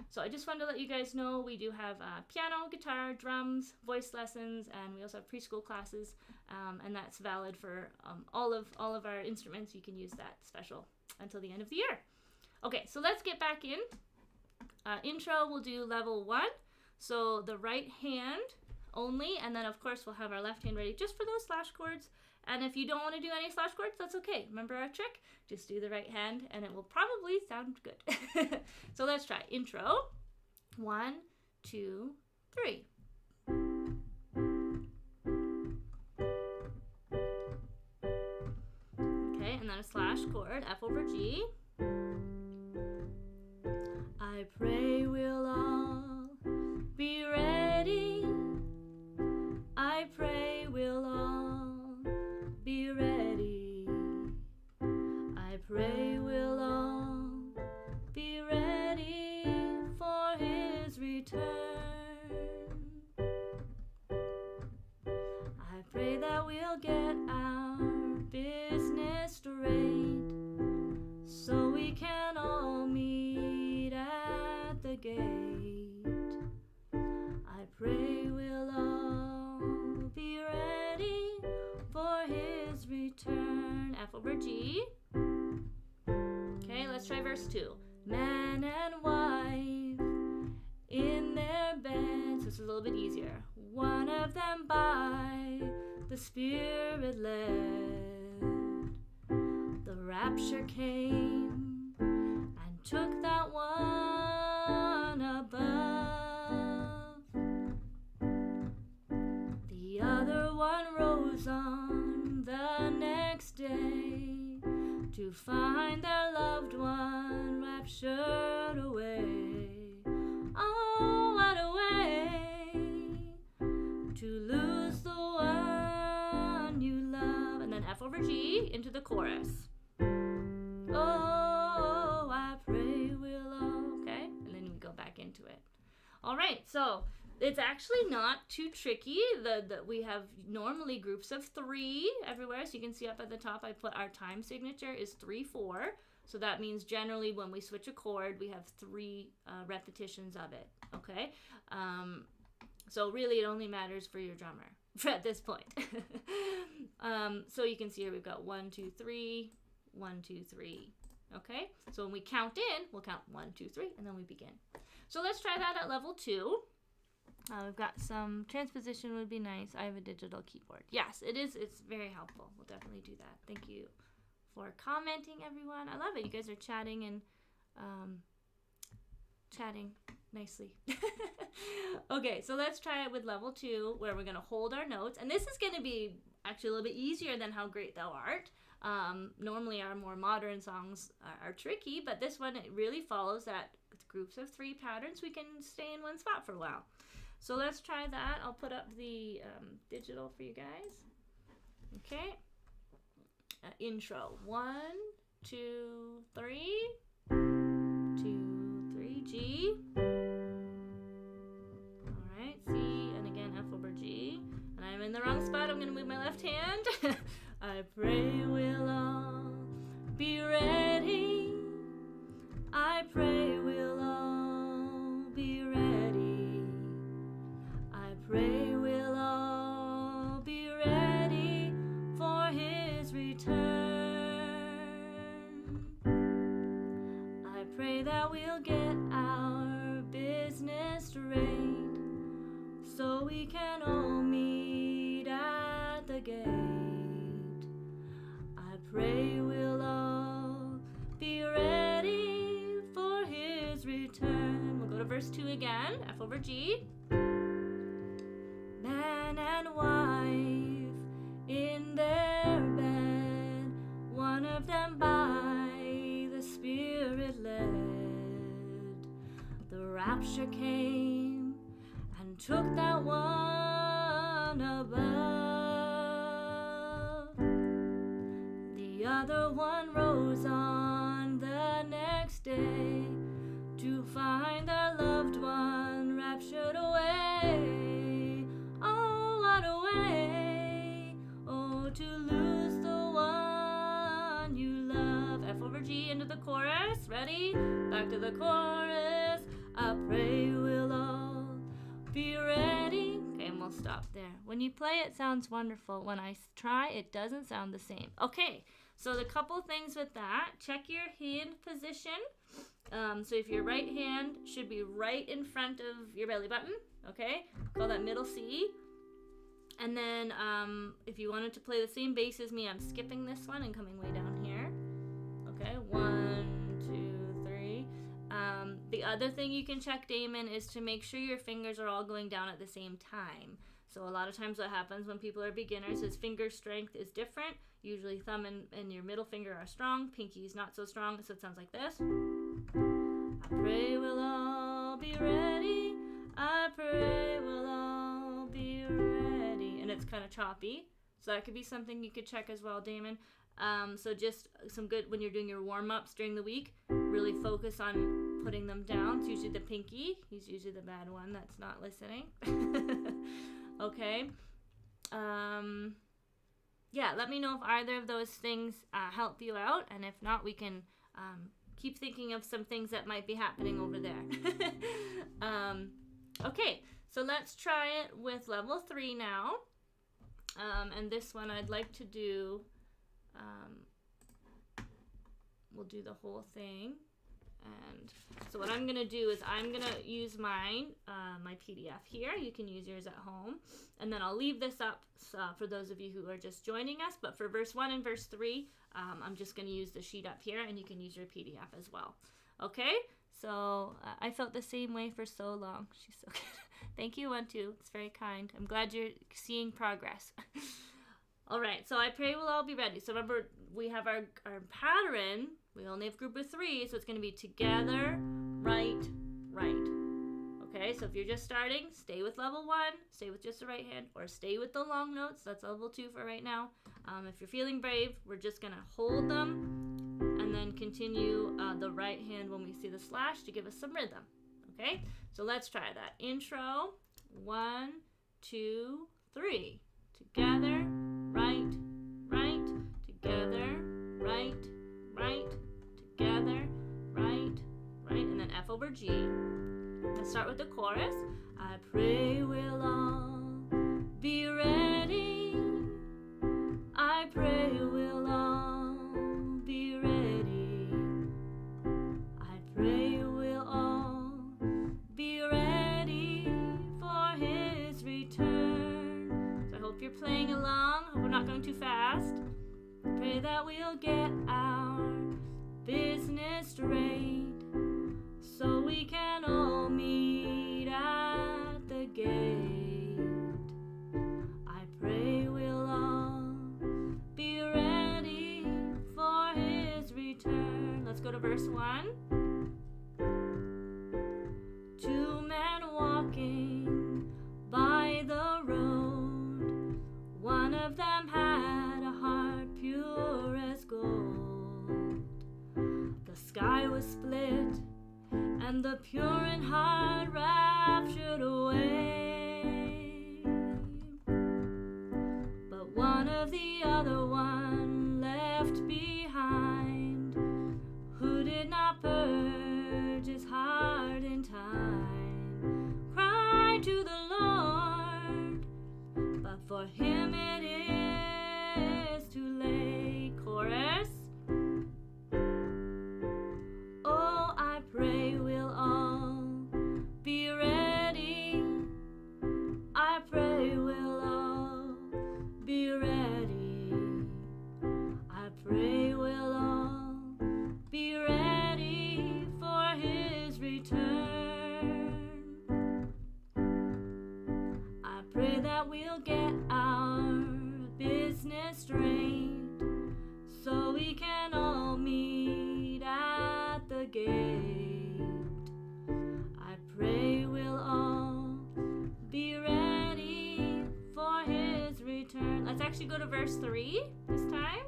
So I just wanted to let you guys know we do have piano, guitar, drums, voice lessons, and we also have preschool classes, and that's valid for all of our instruments. You can use that special until the end of the year. Okay, so let's get back in. Intro, we'll do level 1, so the right hand only, and then of course we'll have our left hand ready just for those slash chords. And if you don't want to do any slash chords, that's okay. Remember our trick? Just do the right hand and it will probably sound good. So let's try. Intro. 1, 2, 3. Okay, and then a slash chord, F over G. I pray we'll all be ready. I pray we'll all be ready. I pray we'll all be ready for his return. I pray that we'll get our business straight so we can all meet at the gate. I pray we'll all be ready for his return. F over G. Okay, let's try verse 2. Man and wife in their beds. This is a little bit easier. One of them by the Spirit led. The rapture came and took that one above. The other one rose on the next day to find their loved one raptured away. Oh, what a way to lose the one you love. And then F over G into the chorus. Oh, I pray we'll all. Okay, and then we go back into it. All right, so it's actually not too tricky. We have normally groups of 3 everywhere. So you can see up at the top, I put our time signature is 3/4. So that means generally when we switch a chord, we have 3 repetitions of it. Okay. So really, it only matters for your drummer at this point. So you can see here we've got 1, 2, 3, 1, 2, 3. Okay. So when we count in, we'll count 1, 2, 3, and then we begin. So let's try that at level 2. We've got some transposition would be nice. I have a digital keyboard. Yes, it is. It's very helpful. We'll definitely do that. Thank you for commenting, everyone. I love it. You guys are chatting and chatting nicely. Okay, so let's try it with level 2, where we're going to hold our notes. And this is going to be actually a little bit easier than How Great Thou Art. Normally our more modern songs are tricky, but this one, it really follows that groups of 3 patterns. We can stay in one spot for a while. So let's try that. I'll put up the digital for you guys. Okay. Intro. 1, 2, 3. 2, 3, G. Alright, C, and again F over G. And I'm in the wrong spot. I'm going to move my left hand. I pray we'll all be ready. I pray we'll all be ready. I pray we'll all be ready for his return. I pray that we'll get our business straight, so we can all meet at the gate. I pray we'll all be ready for his return. We'll go to verse 2 again, F over G. Man and wife in their bed, one of them by the Spirit led. The rapture came and took that one above. The other one rose on the next day to find their loved one raptured away. Oh, what a way, oh, to lose the one you love. F over G into the chorus. Ready? Back to the chorus. I pray we'll all be ready. Okay, and we'll stop there. When you play, it sounds wonderful. When I try, it doesn't sound the same. Okay, so the couple things with that, check your hand position. So if your right hand should be right in front of your belly button, okay? Call that middle C. And then if you wanted to play the same bass as me, I'm skipping this one and coming way down here. Okay, 1, 2, 3. The other thing you can check, Damon, is to make sure your fingers are all going down at the same time. So a lot of times what happens when people are beginners is finger strength is different. Usually thumb and your middle finger are strong, pinky is not so strong, so it sounds like this. I pray we'll all be ready. I pray we'll all be ready. And it's kind of choppy, so that could be something you could check as well, Damon. So just some good, when you're doing your warm-ups during the week, really focus on putting them down. It's usually the pinky. He's usually the bad one that's not listening. Okay. Yeah, let me know if either of those things help you out, and if not, we can keep thinking of some things that might be happening over there. Okay, so let's try it with level 3 now. And this one I'd like to do, we'll do the whole thing. And so what I'm going to do is I'm going to use mine, my PDF here. You can use yours at home. And then I'll leave this up for those of you who are just joining us. But for verse 1 and verse 3, I'm just going to use the sheet up here, and you can use your PDF as well. Okay? So I felt the same way for so long. She's so good. Thank you, 1, 2. It's very kind. I'm glad you're seeing progress. All right, so I pray we'll all be ready. So remember, we have our pattern. We only have a group of 3, so it's going to be together, right, right. Okay, so if you're just starting, stay with level 1, stay with just the right hand, or stay with the long notes. That's level 2 for right now. If you're feeling brave, we're just going to hold them and then continue the right hand when we see the slash to give us some rhythm. Okay, so let's try that. Intro, 1, 2, 3. Together, right, right, together, right, right, together, right, right, and then F over G. Let's start with the chorus. I pray we'll all be ready. I pray we'll all be ready. I pray we'll all be ready for his return. So I hope you're playing along. Hope we're not going too fast. Pray that we'll get our business straight, so we can all meet at verse 1. Two men walking by the road, one of them had a heart pure as gold. The sky was split, and the pure in heart raptured away. But one of the other one left behind, who did not purge his heart in time, cried to the Lord, but for him it is too late. Chorus. Oh, I pray we'll all be ready. I pray we'll all be ready. I pray we'll all be ready for his return. I pray that we'll get our business straight, so we can all meet at the gate. I pray we'll all be ready for his return. Let's actually go to verse 3 this time.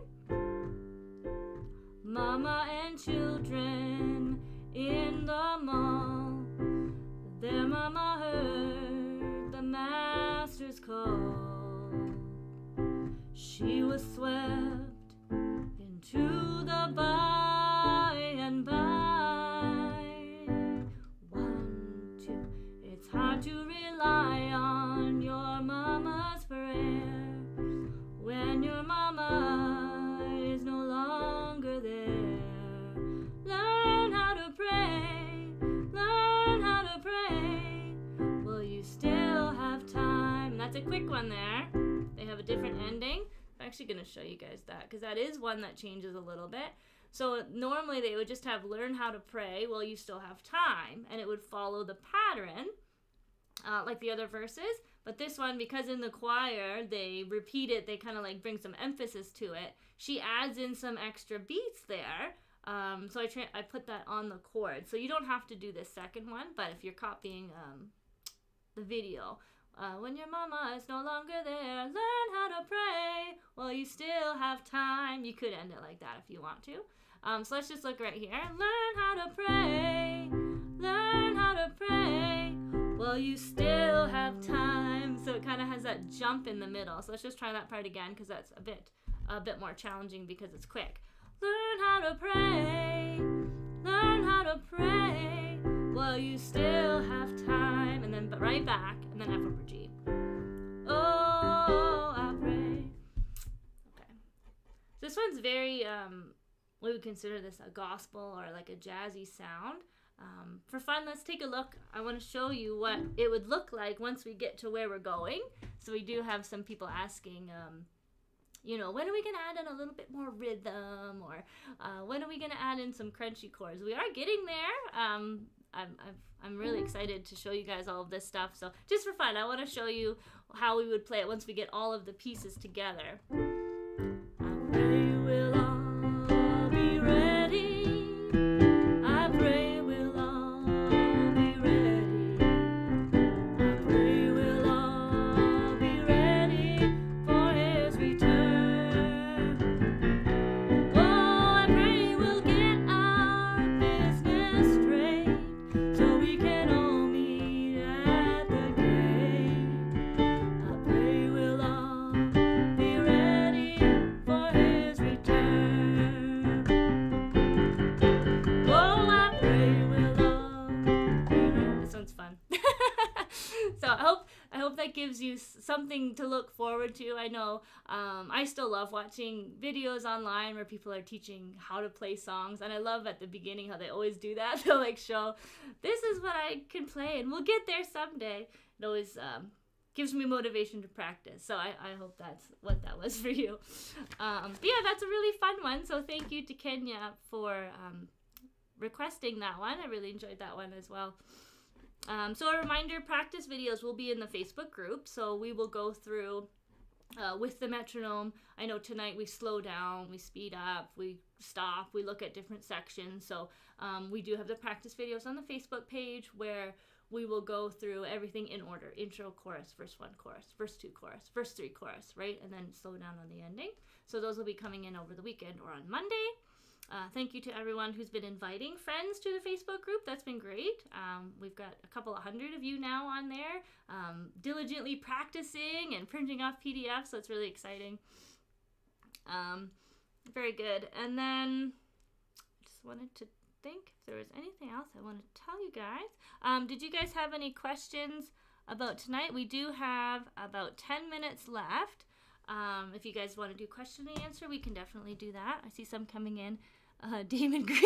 Mama and children in the mall, their mama heard the master's call. She was swept into the by and by. 1, 2. It's hard to rely on your mama's prayer when your mama is no longer there. Learn how to pray, learn how to pray. Well, you still have time. That's a quick one there. They have a different ending. I'm actually going to show you guys that, because that is one that changes a little bit. So normally they would just have learn how to pray while you still have time, and it would follow the pattern like the other verses. But this one, because in the choir they repeat it, they kind of like bring some emphasis to it. She adds in some extra beats there. So I put that on the chord. So you don't have to do this second one, but if you're copying the video, when your mama is no longer there, learn how to pray while you still have time. You could end it like that if you want to. So let's just look right here. Learn how to pray, learn how to pray while you still have time. So it kind of has that jump in the middle. So let's just try that part again, because that's a bit more challenging because it's quick. Learn how to pray, learn how to pray while you still have time, and then right back, and then F over G. Oh, I pray. Okay. This one's very, we would consider this a gospel or like a jazzy sound. For fun, let's take a look. I want to show you what it would look like once we get to where we're going. So we do have some people asking, you know, when are we going to add in a little bit more rhythm, or when are we going to add in some crunchy chords? We are getting there. I'm really excited to show you guys all of this stuff. So just for fun, I want to show you how we would play it once we get all of the pieces together. I pray we'll all be ready. I pray we'll all be ready. I pray we'll all be ready for his return. Oh, I pray we'll get our business straight, so we can all meet at the gate. I pray we'll all be ready for his return. Oh, I pray we'll all be ready. This one's fun. So I hope that gives you something to look forward to. I know I still love watching videos online where people are teaching how to play songs, and I love at the beginning how they always do that. They'll like show, this is what I can play, and we'll get there someday. It always gives me motivation to practice. So I hope that's what that was for you. But yeah, that's a really fun one. So thank you to Kenya for requesting that one. I really enjoyed that one as well. So a reminder, practice videos will be in the Facebook group. So we will go through with the metronome. I know tonight we slow down, we speed up, we stop, we look at different sections. So we do have the practice videos on the Facebook page where we will go through everything in order. Intro, chorus, verse 1, chorus, verse 2, chorus, verse 3, chorus, right? And then slow down on the ending. So those will be coming in over the weekend or on Monday. Thank you to everyone who's been inviting friends to the Facebook group. That's been great. We've got a couple of hundred of you now on there, diligently practicing and printing off PDFs, so it's really exciting. Very good. And then I just wanted to think if there was anything else I want to tell you guys. Did you guys have any questions about tonight? We do have about 10 minutes left. If you guys want to do question and answer, we can definitely do that. I see some coming in. Damon Green.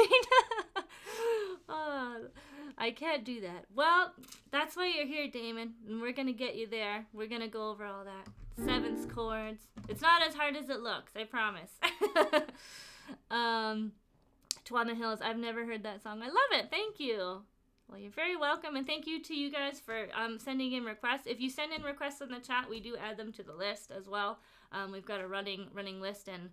I can't do that. Well, that's why you're here, Damon. And we're going to get you there. We're going to go over all that. Sevenths chords. It's not as hard as it looks, I promise. Twana Hills. I've never heard that song. I love it. Thank you. Well, you're very welcome, and thank you to you guys for sending in requests. If you send in requests in the chat, we do add them to the list as well. We've got a running list, and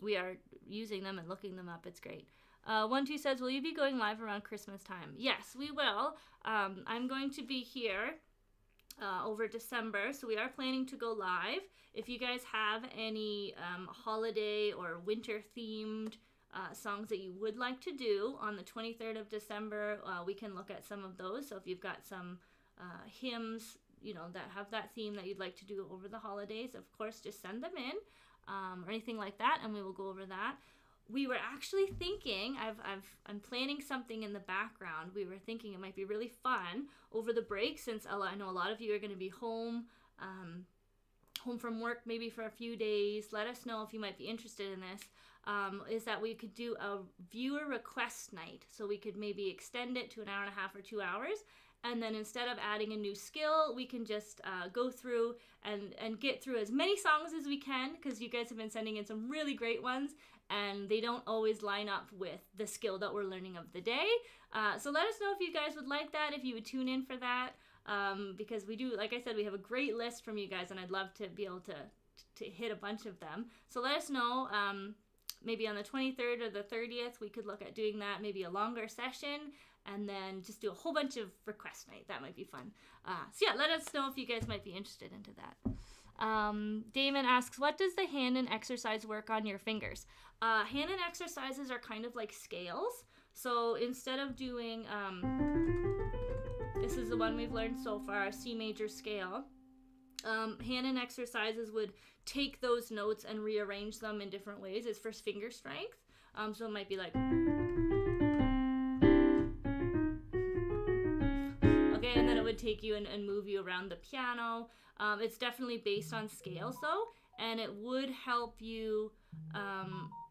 we are using them and looking them up. It's great. 12 says, will you be going live around Christmas time? Yes, we will. I'm going to be here over December, so we are planning to go live. If you guys have any holiday or winter-themed songs that you would like to do on the 23rd of December, we can look at some of those. So if you've got some hymns, you know, that have that theme that you'd like to do over the holidays, of course, just send them in or anything like that, and we will go over that. We were actually thinking, I'm planning something in the background. We were thinking it might be really fun over the break, since I know a lot of you are going to be home from work maybe for a few days. Let us know if you might be interested in this. Is that we could do a viewer request night. So we could maybe extend it to an hour and a half or 2 hours. And then instead of adding a new skill, we can just go through and get through as many songs as we can, because you guys have been sending in some really great ones, and they don't always line up with the skill that we're learning of the day. So let us know if you guys would like that, if you would tune in for that, because we do, like I said, we have a great list from you guys, and I'd love to be able to hit a bunch of them. So let us know. Maybe on the 23rd or the 30th, we could look at doing that, maybe a longer session, and then just do a whole bunch of request night. That might be fun. So yeah, let us know if you guys might be interested into that. Damon asks, what does the Hanon exercise work on your fingers? Hanon exercises are kind of like scales. So instead of doing, this is the one we've learned so far, C major scale. Hanon exercises would take those notes and rearrange them in different ways. It's for finger strength. So it might be like, okay, and then it would take you and move you around the piano. It's definitely based on scales though, and it would help you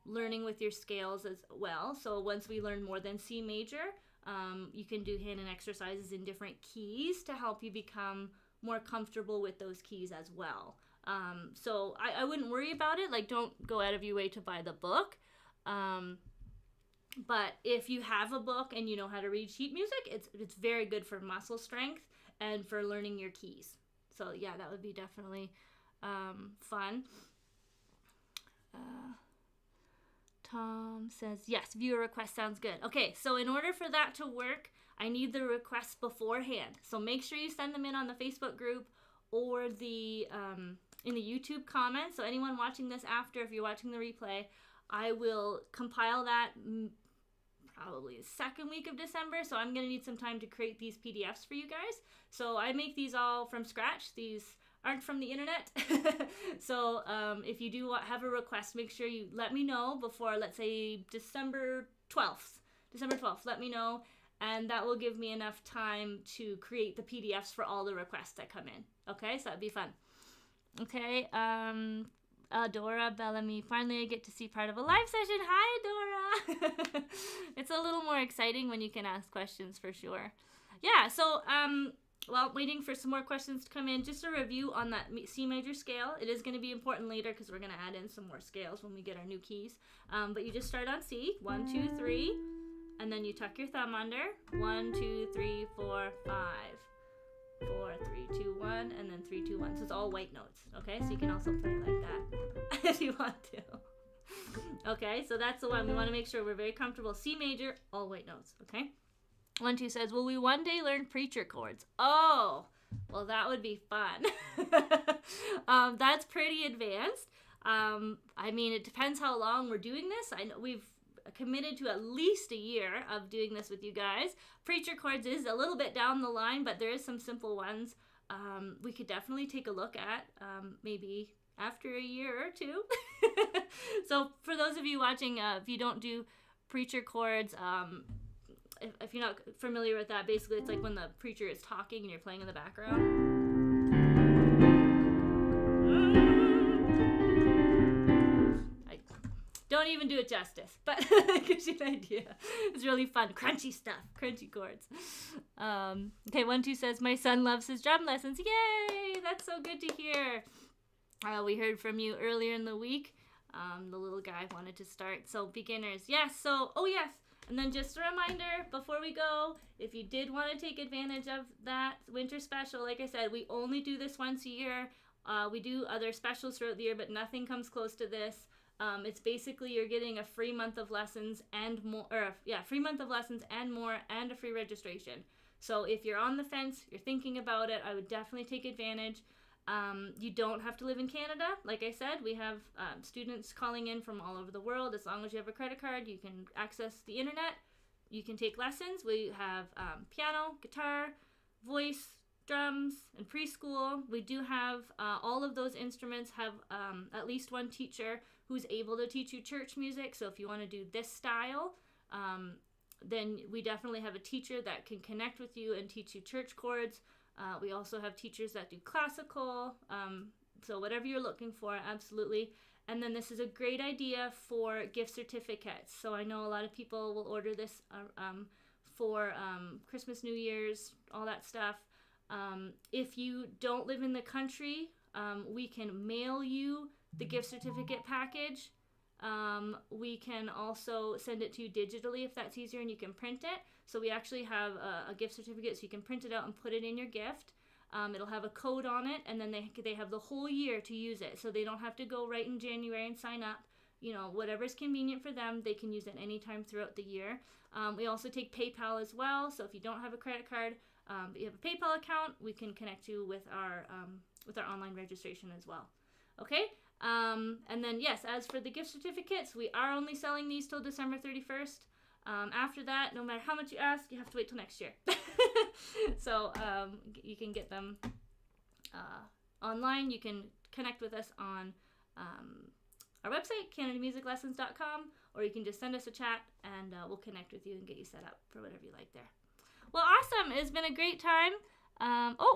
learning with your scales as well. So once we learn more than C major, you can do Hanon exercises in different keys to help you become more comfortable with those keys as well. So I wouldn't worry about it. Like, don't go out of your way to buy the book. But if you have a book and you know how to read sheet music, it's very good for muscle strength and for learning your keys. So yeah, that would be definitely fun. Tom says, yes, viewer request sounds good. Okay, so in order for that to work, I need the requests beforehand. So make sure you send them in on the Facebook group or the in the YouTube comments. So anyone watching this after, if you're watching the replay, I will compile that probably the second week of December. So I'm going to need some time to create these PDFs for you guys. So I make these all from scratch. These aren't from the internet. So if you do have a request, make sure you let me know before, let's say, December 12th. Let me know. And that will give me enough time to create the PDFs for all the requests that come in. Okay, so that'd be fun. Okay, Dora Bellamy, finally I get to see part of a live session. Hi, Dora. It's a little more exciting when you can ask questions for sure. Yeah, so, well, waiting for some more questions to come in. Just a review on that C major scale. It is going to be important later because we're going to add in some more scales when we get our new keys. But you just start on C, 1, 2, 3. And then you tuck your thumb under. 1, 2, 3, 4, 5. 4, 3, 2, 1. 1, and then 3, 2, 1. So it's all white notes, okay? So you can also play like that if you want to. Okay, so that's the one. We want to make sure we're very comfortable. C major, all white notes, okay? 1, 2 says, will we one day learn preacher chords? Oh, well, that would be fun. That's pretty advanced. I mean, it depends how long we're doing this. I know we've committed to at least a year of doing this with you guys. Preacher chords is a little bit down the line, but there is some simple ones we could definitely take a look at, maybe after a year or two. So for those of you watching, if you don't do preacher chords, if you're not familiar with that, basically it's like when the preacher is talking and you're playing in the background. Don't even do it justice, but it gives you an idea. It's really fun. Crunchy stuff. Crunchy chords. Okay, 1, 2 says, my son loves his drum lessons. Yay! That's so good to hear. We heard from you earlier in the week. The little guy wanted to start. So beginners. Yes. So, oh yes. And then just a reminder before we go, if you did want to take advantage of that winter special, like I said, we only do this once a year. We do other specials throughout the year, but nothing comes close to this. It's basically you're getting a free month of lessons and more, free month of lessons and more, and a free registration. So if you're on the fence, you're thinking about it, I would definitely take advantage. You don't have to live in Canada. Like I said, we have students calling in from all over the world. As long as you have a credit card, you can access the internet. You can take lessons. We have piano, guitar, voice, drums, and preschool. We do have all of those instruments have at least one teacher who's able to teach you church music. So if you want to do this style, then we definitely have a teacher that can connect with you and teach you church chords. We also have teachers that do classical. So whatever you're looking for, absolutely. And then this is a great idea for gift certificates. So I know a lot of people will order this for Christmas, New Year's, all that stuff. If you don't live in the country, we can mail you the gift certificate package. We can also send it to you digitally if that's easier, and you can print it. So we actually have a gift certificate, so you can print it out and put it in your gift. It'll have a code on it, and then they have the whole year to use it, so they don't have to go right in January and sign up. You know, whatever's convenient for them, they can use it anytime throughout the year. We also take PayPal as well, so if you don't have a credit card, but you have a PayPal account, we can connect you with our online registration as well. Okay? And then, yes, as for the gift certificates, we are only selling these till December 31st. After that, no matter how much you ask, you have to wait till next year. So you can get them online. You can connect with us on our website, CanadaMusicLessons.com, or you can just send us a chat, and we'll connect with you and get you set up for whatever you like there. Well, awesome. It's been a great time.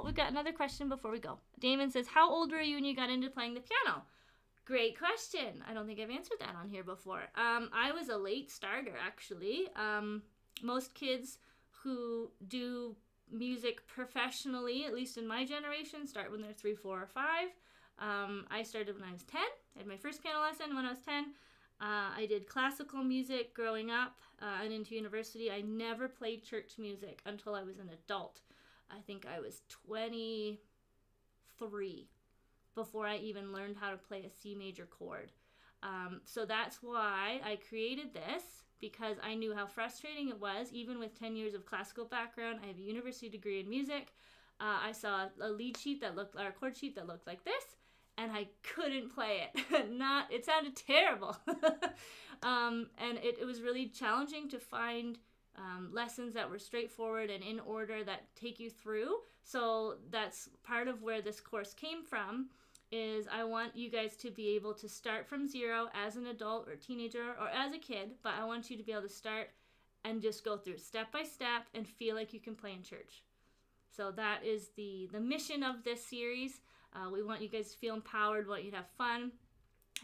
We've got another question before we go. Damon says, how old were you when you got into playing the piano? Great question. I don't think I've answered that on here before. I was a late starter, actually. Most kids who do music professionally, at least in my generation, start when they're 3, 4, or 5. I started when I was 10. I had my first piano lesson when I was 10. I did classical music growing up and into university. I never played church music until I was an adult. I think I was 23 before I even learned how to play a C major chord. So that's why I created this, because I knew how frustrating it was. Even with 10 years of classical background, I have a university degree in music. I saw a lead sheet that looked, or a chord sheet that looked like this, and I couldn't play it. It sounded terrible. And it was really challenging to find lessons that were straightforward and in order that take you through. So that's part of where this course came from, is I want you guys to be able to start from zero as an adult or teenager or as a kid, but I want you to be able to start and just go through step by step and feel like you can play in church. So that is the mission of this series. We want you guys to feel empowered, want you to have fun,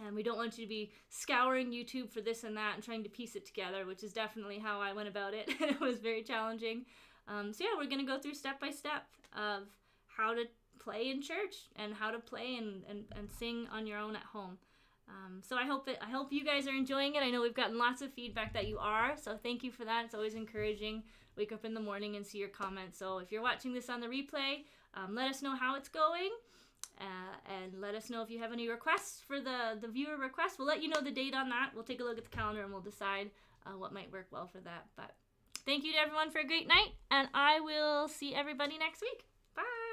and we don't want you to be scouring YouTube for this and that and trying to piece it together, which is definitely how I went about it. It was very challenging. So yeah, we're going to go through step by step of how to play in church and how to play and sing on your own at home. So I hope you guys are enjoying it. I know we've gotten lots of feedback that you are, so thank you for that. It's always encouraging wake up in the morning and see your comments. So if you're watching this on the replay, let us know how it's going. And let us know if you have any requests for the viewer request. We'll let you know the date on that. We'll take a look at the calendar and we'll decide what might work well for that. But thank you to everyone for a great night, and I will see everybody next week. Bye!